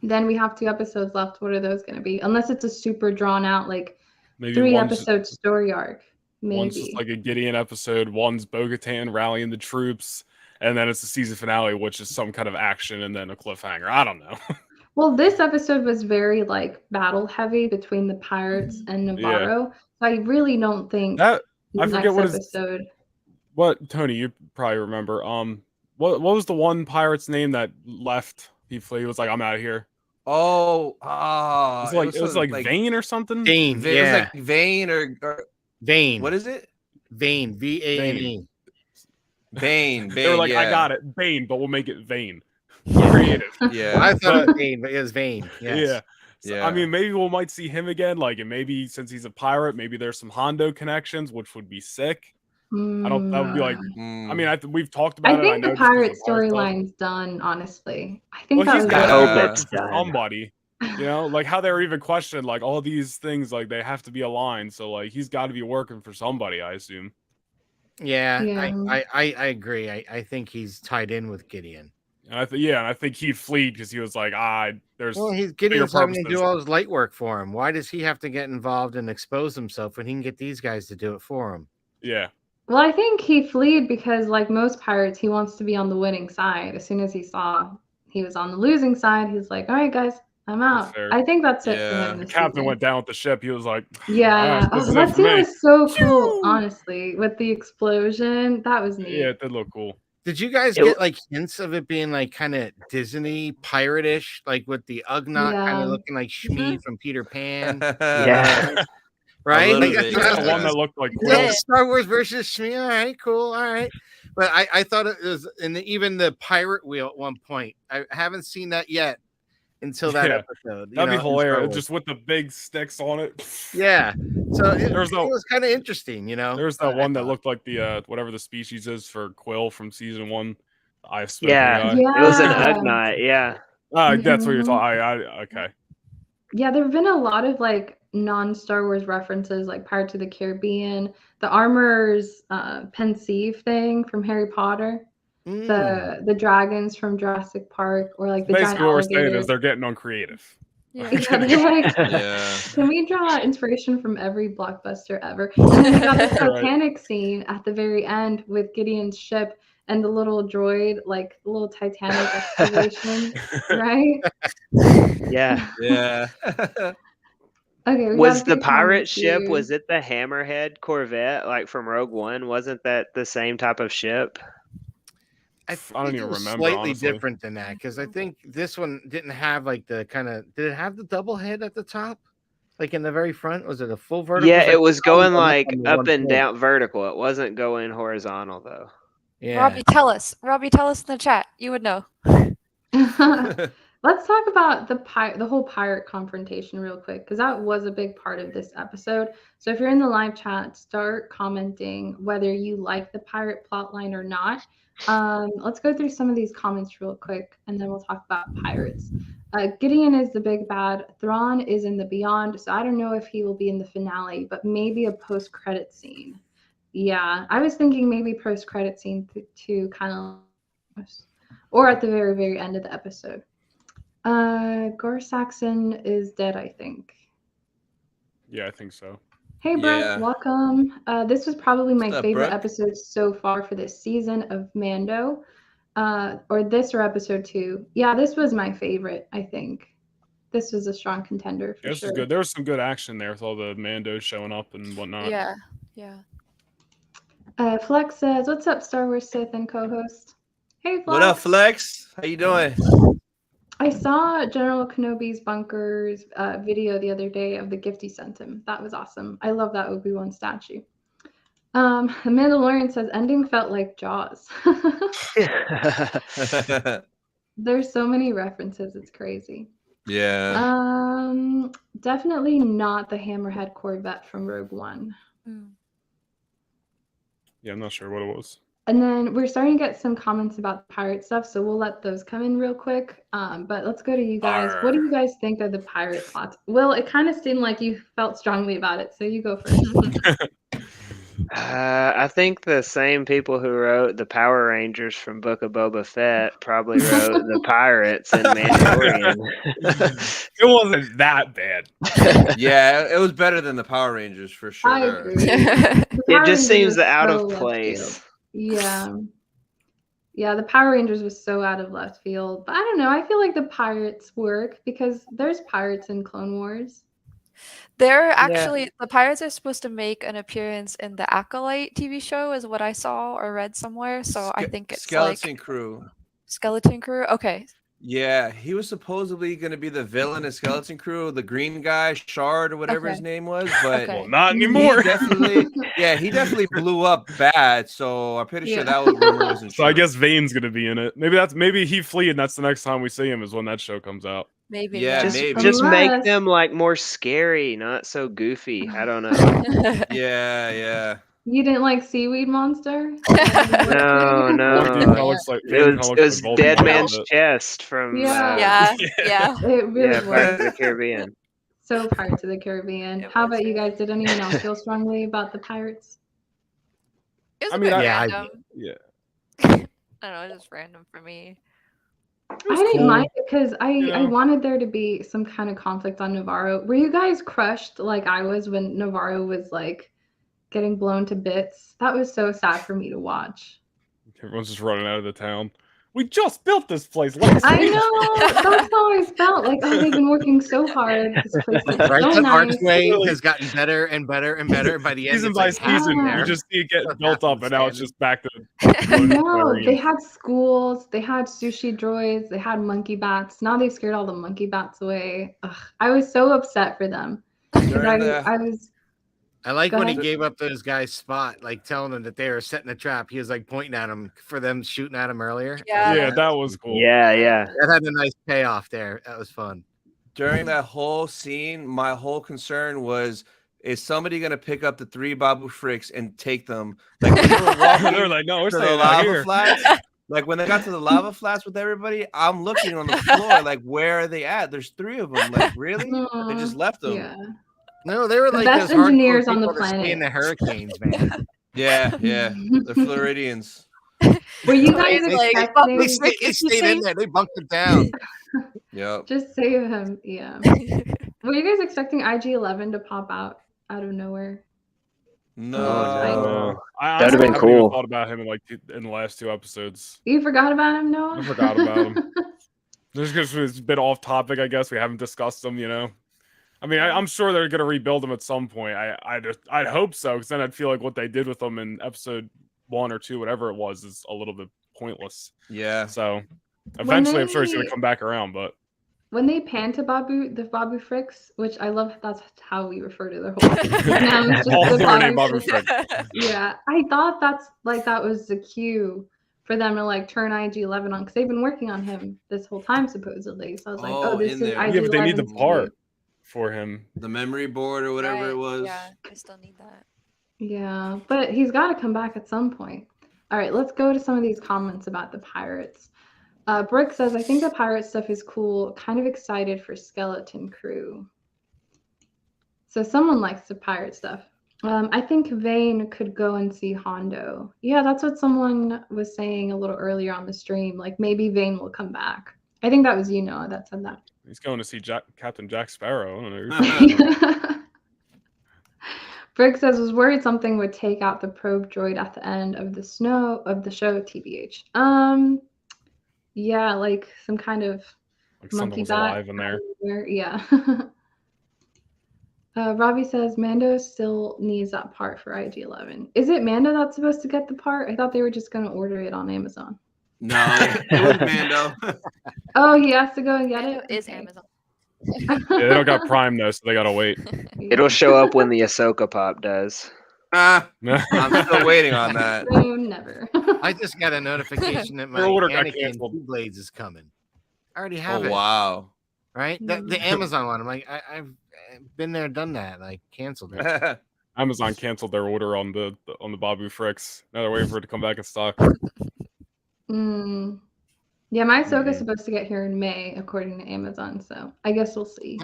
then we have 2 episodes left. What are those going to be? Unless it's a super drawn out
Maybe
3
one's-
episode story arc.
One's just like a Gideon episode, one's Bo-Katan rallying the troops, and then it's the season finale, which is some kind of action and then a cliffhanger. I don't know.
Well, this episode was very battle heavy between the pirates and Navarro. So I really don't think
That
the
I forget
next
what his
episode.
what Tony, you probably remember. What was the one pirate's name that left? He was like, I'm out of here.
Oh,
It was like Vane or something.
Vane,
It was like Vane or
Vane.
What is it?
Vane, Vane.
Vane.
They were like,
yeah.
I got it, Vane, but we'll make it Vane. Creative.
Yeah.
I thought it was Vane, but it was Vane. Yes.
Yeah. So, I mean, maybe we might see him again. And maybe since he's a pirate, maybe there's some Hondo connections, which would be sick. I don't. That would be like. I mean, we've talked
I
about it. I
think
know
the
just 'cause
pirate
of our stuff.
storyline's done, honestly. I think
Well,
that
he's
was
got to
hope
be
Yeah.
working
it's
for
done.
somebody. You know, like how they were even questioned, like all these things, like they have to be aligned. So like he's got to be working for somebody, I assume.
Yeah,
Yeah.
I agree. I think he's tied in with Gideon.
And I think he fled because he was like, there's
Well, he's
bigger
Gideon's having to
purposes.
do all his light work for him. Why does he have to get involved and expose himself when he can get these guys to do it for him?
Yeah.
Well, I think he fled because, like most pirates, he wants to be on the winning side. As soon as he saw he was on the losing side, he's like, "All right, guys, I'm
That's
out."
fair.
I think that's it for
Yeah.
him
The
this
captain
season.
went down with the ship. He was like,
Yeah.
this
Oh,
is it
that
for
scene
me.
was so cool,
Phew!
honestly, with the explosion. That was neat.
Yeah, it did look cool.
Did you guys
It-
get like hints of it being like kind of Disney pirate-ish, like with the Ugnaught kind
Yeah.
of looking like Shmi from Peter Pan,
Yeah.
right?
little
Like,
bit,
that's-
The
yeah.
one that looked like
Is that
Quill.
the Star Wars version of Shmi? All right, cool, all right. But I thought it was, and even the pirate wheel at one point. I haven't seen that yet until that
Yeah.
episode.
That'd be
in Star
hilarious,
Wars.
just with the big sticks on it.
Yeah. So it
There's no-
was kind of interesting,
There's that
I
one that
thought.
looked like the whatever the species is for Quill from season 1. The eye smoking
Yeah.
guy.
It was an
Yeah.
Ugnaught. Yeah.
That's what you're
Mhm.
talking. Okay.
Yeah, there have been a lot of like non-Star Wars references, like Pirates of the Caribbean, the Armorer's Pensieve thing from Harry Potter,
Mm.
the dragons from Jurassic Park, or like the giant
Basically, what we're saying
alligator.
is they're getting on creative.
Yeah.
Yeah, they're like,
Yeah.
can we draw inspiration from every blockbuster ever? And then we got the
Right.
Titanic scene at the very end with Gideon's ship and the little droid, like the little Titanic excavation, right?
Yeah.
Yeah.
Okay, we got
Was
a
the
few
pirate
comments
ship,
here.
was it the Hammerhead Corvette like from Rogue One? Wasn't that the same type of ship?
I
I don't
think
even
it was
remember,
slightly
honestly.
different than that because I think this one didn't have like the kind of. Did it have the double head at the top, like in the very front? Was it a full vertical?
Yeah,
Like,
it was going
up
like
on the
up
one
and
point?
down vertical. It wasn't going horizontal though.
Yeah.
Robbie, tell us. Robbie, tell us in the chat. You would know.
Let's talk about the whole pirate confrontation real quick, because that was a big part of this episode. So if you're in the live chat, start commenting whether you like the pirate plotline or not. Let's go through some of these comments real quick, and then we'll talk about pirates. Gideon is the big bad. Thrawn is in the Beyond, so I don't know if he will be in the finale, but maybe a post-credit scene. Yeah, I was thinking maybe post-credit scene to kind of, or at the very, very end of the episode. Gore Saxon is dead, I think.
Yeah, I think so.
Hey, Brett,
Yeah.
welcome. This was probably my
What's up,
favorite
Brooke?
episode so far for this season of Mando. Or this or episode 2. Yeah, this was my favorite, I think. This was a strong contender for
Yeah, this
sure.
is good. There was some good action there with all the Mandos showing up and whatnot.
Yeah. Yeah.
Flex says, "What's up, Star Wars Sith and co-host?" Hey, Flex.
What up, Flex? How you doing?
I saw General Kenobi's bunkers video the other day of the gift he sent him. That was awesome. I love that Obi-Wan statue. The Mandalorian says ending felt like Jaws. There's so many references, it's crazy.
Yeah.
Definitely not the Hammerhead Corvette from Rogue One.
Yeah, I'm not sure what it was.
And then we're starting to get some comments about the pirate stuff, so we'll let those come in real quick. But let's go to you guys. What do you guys think of the pirate plot? Will, it kind of seemed like you felt strongly about it, so you go first.
I think the same people who wrote the Power Rangers from Book of Boba Fett probably wrote the pirates in Mandalorian.
It wasn't that bad.
Yeah, it was better than the Power Rangers for sure.
I agree.
It just seems out of
left
place.
field. Yeah, the Power Rangers was so out of left field. But I don't know. I feel like the pirates work because there's pirates in Clone Wars.
They're actually the pirates are supposed to make an appearance in the Acolyte TV show, is what I saw or read somewhere. So I think it's
Skeleton
like
Crew.
Skeleton Crew. Okay.
Yeah, he was supposedly going to be the villain of Skeleton Crew, the green guy, Shard or whatever his name was, but
Okay.
Well, not
he
anymore.
definitely blew up bad. So I'm pretty sure that rumor wasn't
So
true.
I guess Vane's gonna be in it. Maybe he fleed, and that's the next time we see him is when that show comes out.
Maybe.
Yeah,
Just,
maybe.
just make
Unless-
them like more scary, not so goofy. I don't know.
Yeah.
You didn't like Seaweed Monster?
No, no.
It kinda looks like
It was
Voldemort
Dead
a
Man's
little bit.
Chest from
Yeah.
Yeah.
It really
yeah, Pirates of
was.
the Caribbean.
So Pirates of the Caribbean.
It
How
was
about you
really
guys? Did anyone else feel strongly about the pirates?
It was
I
a
mean,
bit
Yeah, I
random.
Yeah.
I don't know, it's just random for me.
I
was
didn't
cool,
mind it because I
you know?
wanted there to be some kind of conflict on Navarro. Were you guys crushed like I was when Navarro was like getting blown to bits? That was so sad for me to watch.
Everyone's just running out of the town. We just built this place last
I
week.
know. That's how I felt. Like, oh, they've been working so hard. This place looks
Right,
so
the
nice.
archway
Really.
has gotten better and better and better. By the end,
Season
it's
by
like half
season,
Yeah.
you
there.
just see it getting
So
built
half
up, and now it's
standing.
just back to
No,
Mandalorian.
they had schools, they had sushi droids, they had monkey bats. Now they've scared all the monkey bats away. Ugh, I was so upset for them. 'Cause
During the
I was
I like
Go
when he
ahead.
gave up those guys' spot, like telling them that they were setting a trap. He was like pointing at them for them shooting at him earlier.
Yeah.
Yeah, that was cool.
Yeah, yeah.
That had a nice payoff there. That was fun.
during that whole scene, my whole concern was, is somebody gonna pick up the 3 Babu Fricks and take them? Like when they were walking
They're like, no, we're
to the
staying out
lava
here.
flats. Like when they got to the lava flats with everybody, I'm looking on the floor, like, where are they at? There's 3 of them. Like, really? They just left them.
yeah.
No, they were
The
like
best
those hardcore
engineers on the
people that stay in
planet.
the hurricanes, man.
Yeah, yeah. The Floridians.
Were you
They-
guys
they
like,
stayed-
expecting
they stayed in there. They bunked it down.
Yep.
just save him? Yeah. Were you guys expecting IG-11 to pop out of nowhere?
No.
no.
I
That'd have
honestly
been
haven't even
cool.
thought about him in the last 2 episodes.
You forgot about him, Noah?
I forgot about him. Just because it's a bit off topic, I guess we haven't discussed them. You know, I mean, I'm sure they're gonna rebuild them at some point. I'd hope so, because then I'd feel like what they did with them in episode 1 or 2, whatever it was, is a little bit pointless.
Yeah.
So eventually, I'm sure he's
they-
gonna come back around. But
When they pan to the Babu Fricks, which I love, that's how we refer to their whole now it's just
all
the
of them are named
Babu
Babu
Fricks.
Frick.
Yeah, I thought that was the cue for them to like turn IG-11 on because they've been working on him this whole time supposedly. So I was like,
Oh,
oh, this
in
is
there.
IG-11.
Yeah, but they need the part for him.
The memory board or whatever
Right,
it was.
Yeah, I still need that.
Yeah, but he's got to come back at some point. All right, let's go to some of these comments about the pirates. Brick says, I think the pirate stuff is cool. Kind of excited for Skeleton Crew. So someone likes the pirate stuff. I think Vane could go and see Hondo. Yeah, that's what someone was saying a little earlier on the stream. Like maybe Vane will come back. I think that was you, Noah, that said that.
He's going to see Captain Jack Sparrow. I don't know.
Brick says was worried something would take out the probe droid at the end of the show, TBH. Yeah, like some kind of
Like something
monkey
was
bat.
alive in there.
Yeah. Robbie says Mando still needs that part for IG-11. Is it Mando that's supposed to get the part? I thought they were just going to order it on Amazon.
No, it was Mando.
Oh, he has to go and get
Mando
it?
is
Okay.
Amazon.
Yeah, they don't got Prime though, so they gotta wait.
It'll show up when the Ahsoka pop does.
I'm still waiting on that.
No, never.
I just got a notification that my
Their order got
Anakin
canceled.
2 Blades is coming. I already have
Oh
it.
wow.
Right? The Amazon one. I'm like, I've been there, done that. Like, canceled it.
Amazon canceled their order on the Babu Fricks. Now they're waiting for it to come back in stock.
Yeah, my Ahsoka's supposed to get here in May, according to Amazon. So I guess we'll see.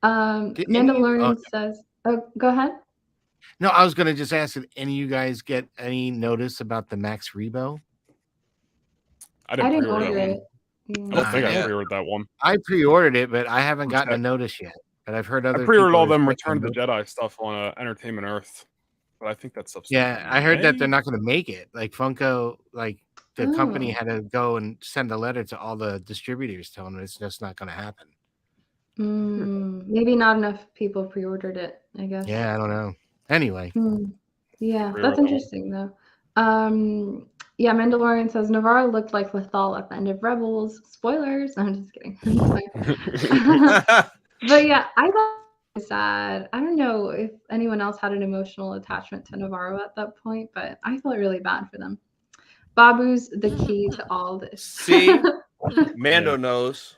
Mandalorian says, oh, go ahead.
No, I was gonna just ask if any of you guys get any notice about the Max Rebo.
I
I
didn't
didn't
pre-order
order
that
it.
one. I don't think I
Yeah.
pre-ordered that one.
I pre-ordered it, but I haven't
What's
gotten
that?
a notice yet. But I've heard other
I pre-ordered
people
all
are
them
expecting
Return of the
a
Jedi stuff on Entertainment Earth. But I think that's stuff's
Yeah, I heard that they're not going to make it. Like Funko, like the company
Oh.
had to go and send a letter to all the distributors telling them it's just not going to happen.
Maybe not enough people pre-ordered it, I guess.
Yeah, I don't know. Anyway,
Yeah,
Pre-order
that's
that one.
interesting though. Yeah, Mandalorian says Navarro looked like Lethal at the end of Rebels. Spoilers. I'm just kidding. But yeah, I thought it was sad. I don't know if anyone else had an emotional attachment to Navarro at that point, but I felt really bad for them. Babu's the key to all this.
See? Mando knows.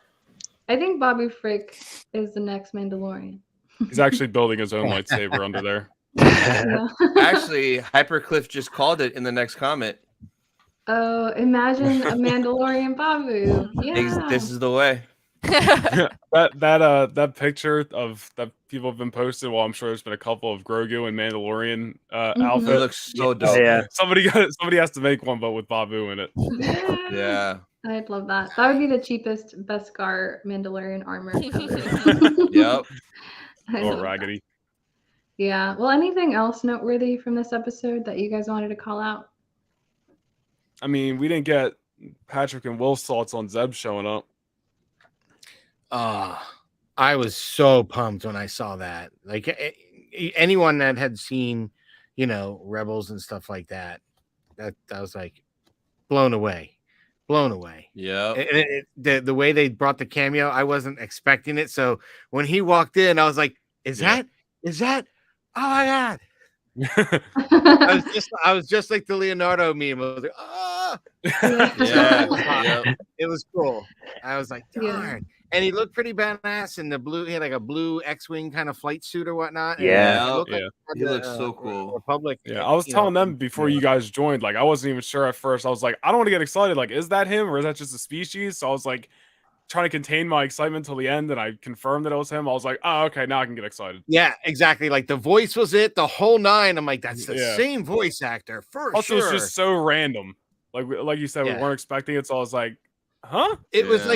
I think Babu Frick is the next Mandalorian.
He's actually building his own lightsaber under there.
Yeah.
Actually, Hypercliff just called it in the next comment.
Oh, imagine a Mandalorian Babu. Yeah.
This is the way.
that picture of that people have been posted. Well, I'm sure there's been a couple of Grogu and Mandalorian
He
outfit.
looks so
Oh,
dope.
yeah.
Somebody has to make one, but with Babu in it.
Yeah.
Yeah.
I'd love that. That would be the cheapest Beskar Mandalorian armor ever.
Yep.
I
Or
love that.
raggedy.
Yeah. Well, anything else noteworthy from this episode that you guys wanted to call out?
I mean, we didn't get Patrick and Will's thoughts on Zeb showing up.
I was so pumped when I saw that. Like anyone that had seen, Rebels and stuff like that, that was like blown away.
Yeah.
The way they brought the cameo, I wasn't expecting it. So when he walked in, I was like, is that? Oh my God. I was just like the Leonardo meme. I was like, oh,
Yeah.
it was cool. I was like, darn.
Yeah.
And he looked pretty badass in the blue. He had like a blue X-wing kind of flight suit or whatnot. And
Yeah.
he looked
Yeah.
He looks so cool.
Republic.
Yeah, I was telling them before you guys joined, like I wasn't even sure at first. I was like, I don't want to get excited. Like, is that him or is that just a species? So I was like trying to contain my excitement till the end, and I confirmed that it was him. I was like, oh, okay, now I can get excited.
Yeah, exactly. Like the voice was it, the whole nine. I'm like, that's the
Yeah.
same voice actor for
Also,
sure.
it's just so random. Like you said, we
Yeah.
weren't expecting it, so I was like, huh?
It was
Yeah.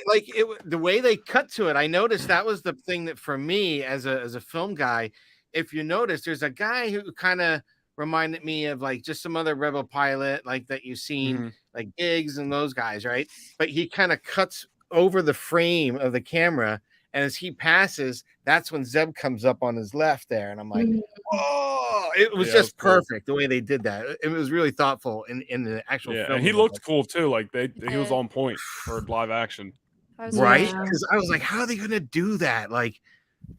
like the way they cut to it. I noticed that was the thing that for me as a film guy, if you notice, there's a guy who kind of reminded me of like just some other Rebel pilot like that you've seen, like Giggs and those guys, right? But he kind of cuts over the frame of the camera, and as he passes, that's when Zeb comes up on his left there, and I'm like, oh, it was just
cool.
perfect the way they did that. It was really thoughtful in the actual
Yeah,
film.
and he looked cool too. Like he was on point for live action.
right,
Yeah.
because I was like, how are they gonna do that? Like,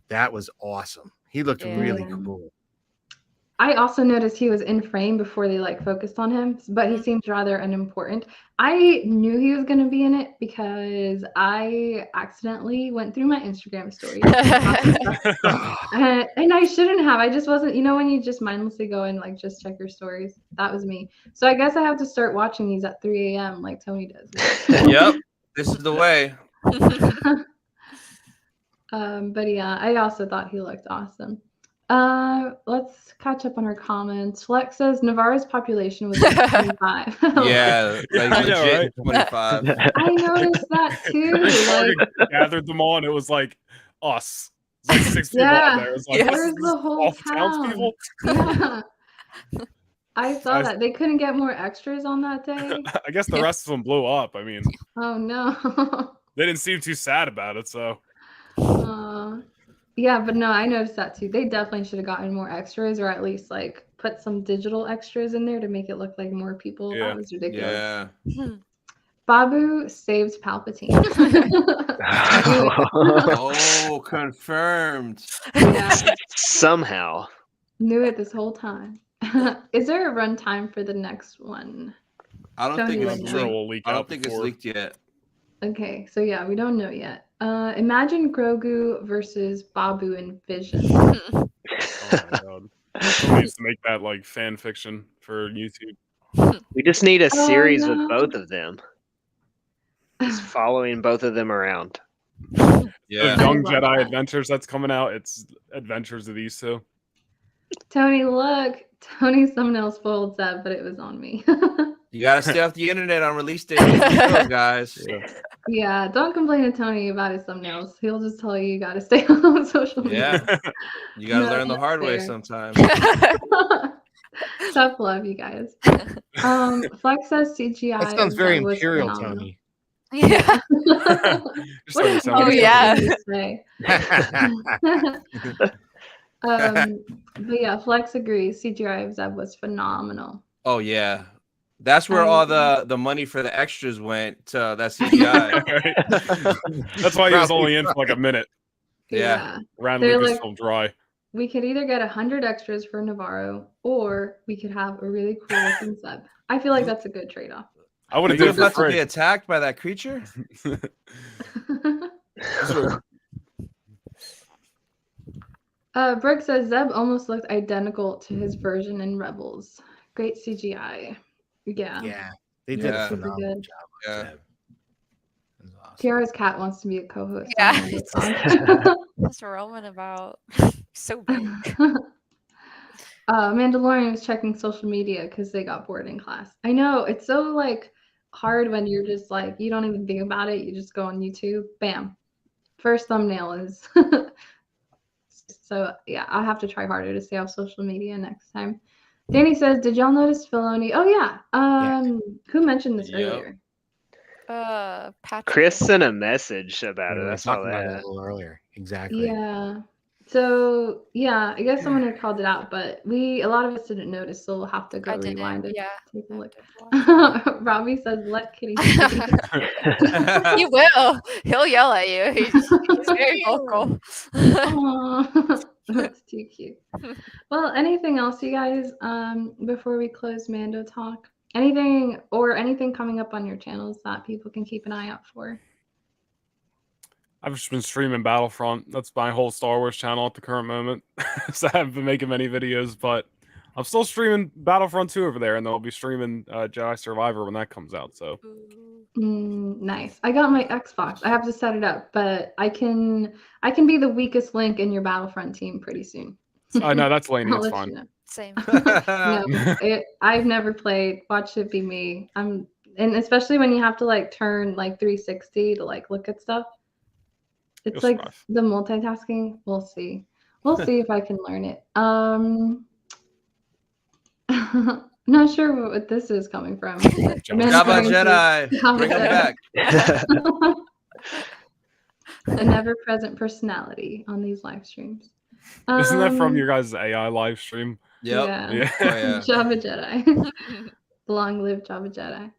that was awesome. He looked really
Yeah.
cool.
I also noticed he was in frame before they like focused on him, but he seems rather unimportant. I knew he was going to be in it because I accidentally went through my Instagram stories and I shouldn't have. I just wasn't, when you just mindlessly go and like just check your stories. That was me. So I guess I have to start watching these at 3 a.m. like Tony does.
Yep. This is the way.
But yeah, I also thought he looked awesome. Let's catch up on our comments. Flex says Navarro's population was like 25.
Yeah, like
I know,
legit
right?
25.
I noticed that too. Like,
Gathered them on. It was like us. It was like 6 people
Yeah.
out there. It was like,
Where's the whole
all the townspeople.
yeah. I saw that. They couldn't get more extras on that day.
I guess the rest of them blew up. I mean,
Oh no.
they didn't seem too sad about it. So
Yeah, but no, I noticed that too. They definitely should have gotten more extras, or at least like put some digital extras in there to make it look like more people.
Yeah.
That was ridiculous.
Yeah.
Babu saved Palpatine.
Oh, confirmed.
Yeah,
Somehow.
knew it this whole time. Is there a runtime for the next one?
I don't
Tony
think
would
it's
know.
sure
leaked.
we'll leak
I don't
out
think
before.
it's leaked yet.
Okay, so yeah, we don't know yet. Imagine Grogu versus Babu in Vision.
Oh my god. Someone needs to make that like fan fiction for YouTube.
We just need a
Oh,
series
no.
with both of them. Just following both of them around.
The
Yeah.
Young
love
Jedi
that.
Adventures that's coming out. It's adventures of these two.
Tony, look. Tony's thumbnail spoiled that, but it was on me.
You gotta stay off the internet on release day, guys.
Yeah.
Yeah, don't complain to Tony about his thumbnails. He'll just tell you gotta stay on social media.
Yeah. You gotta
No,
learn the
that's
hard way
fair.
sometimes.
Tough love, you guys. Flex says CGI.
That sounds very
was
imperial,
phenomenal.
Tony.
Yeah.
Just like it sounds
Oh,
like
yeah.
But yeah, Flex agrees. CGI of Zeb was phenomenal.
Oh yeah. That's where
I
all
agree.
the money for the extras went to that CGI.
That's why he was only in for like a minute.
Yeah.
Ran
They're
Lucasfilm dry.
We could either get 100 extras for Navarro, or we could have a really cool looking Zeb. I feel like that's a good trade-off.
I would
Are
have
you
did it for
about to
free.
get attacked by that creature?
Brooke says Zeb almost looked identical to his version in Rebels. Great CGI. Yeah.
Yeah, they
He
did
looks
a
super
phenomenal
good.
job on
Yeah.
Zeb. It was awesome.
Tiara's cat wants to be a co-host.
Yeah.
on Mando Talk.
What's Roman about? So big.
Mandalorian was checking social media because they got bored in class. I know, it's so like hard when you're just like you don't even think about it. You just go on YouTube, bam, first thumbnail is. So yeah, I'll have to try harder to stay off social media next time. Danny says, "Did y'all notice Filoni?" Oh yeah. Who mentioned this
Yep.
earlier?
Patrick.
Chris sent a message about
We
it.
were
I saw
talking about it a
that.
little earlier. Exactly.
Yeah. So yeah, I guess someone had called it out, but a lot of us didn't notice, so we'll have to go
I didn't.
rewind and
Yeah.
take a
I
look.
did watch
Robbie says, "Let Kitty
it. He will. He'll yell at you. He's very vocal.
Aw, that's too cute. Well, anything else, you guys, before we close Mando Talk? Anything coming up on your channels that people can keep an eye out for?
I've just been streaming Battlefront. That's my whole Star Wars channel at the current moment. So I haven't been making many videos, but I'm still streaming Battlefront 2 over there, and they'll be streaming Jedi Survivor when that comes out. So
Nice. I got my Xbox. I have to set it up, but I can be the weakest link in your Battlefront team pretty soon.
I know that's Laney.
I'll
It's
let
fine.
you know.
Same.
No, I've never played. Watch it be me. And especially when you have to like turn like 360 to like look at stuff. It's
You'll
like
survive.
the multitasking. We'll see. We'll see if I can learn it. Not sure what this is coming from.
Jabba Jedi. Bring him back.
A never-present personality on these live streams.
Isn't that from your guys' AI live stream?
Yep.
Yeah.
Oh, yeah.
Jabba Jedi. Long live Jabba Jedi.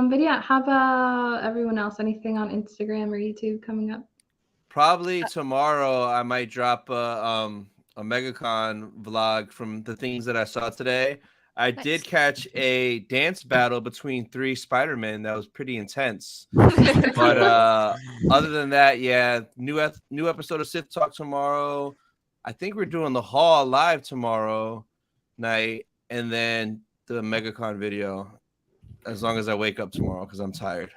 But yeah, how about everyone else? Anything on Instagram or YouTube coming up?
Probably tomorrow I might drop a MegaCon vlog from the things that I saw today. I did catch a dance battle between 3 Spider-Men that was pretty intense. But other than that, yeah, new episode of Sith Talk tomorrow. I think we're doing the Hall live tomorrow night, and then the MegaCon video. As long as I wake up tomorrow, because I'm tired.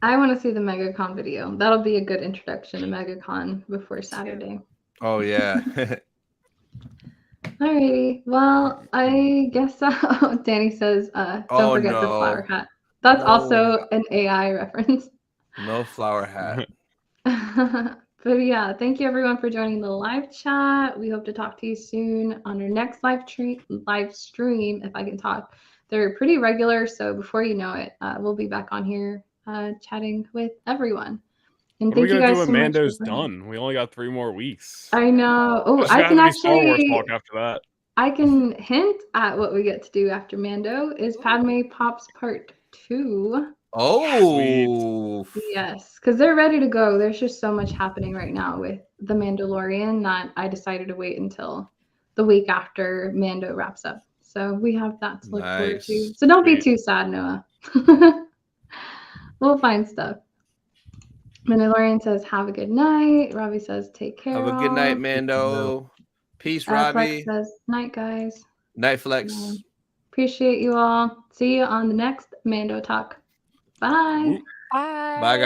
I want to see the MegaCon video. That'll be a good introduction to MegaCon before Saturday.
Oh yeah.
Alrighty. Well, I guess Danny says, don't forget the flower hat. That's also an AI reference.
No flower hat.
But yeah, thank you everyone for joining the live chat. We hope to talk to you soon on our next live stream, if I can talk. They're pretty regular, so before you know it, we'll be back on here chatting with everyone. And
What are we
thank you
gonna
guys
do
so
when
much for
Mando's
joining.
done? We only got 3 more weeks.
I know. Oh,
There's
I
gotta
can
be Star Wars
actually
talk after that.
I can hint at what we get to do after Mando is Padme Pops Part 2.
Oh,
Yes, because they're ready to go. There's just so much happening right now with The Mandalorian that I decided to wait until the week after Mando wraps up. So we have that to look forward to.
Nice.
So don't be
Sweet.
too sad, Noah. We'll find stuff. Mandalorian says, have a good night. Robbie says, take care.
Have a good night,
all."
Mando. Peace,
Flex
Robbie.
says, night, guys.
Night, Flex.
Appreciate you all. See you on the next Mando Talk. Bye.
Whoop.
Bye.
Bye, guys.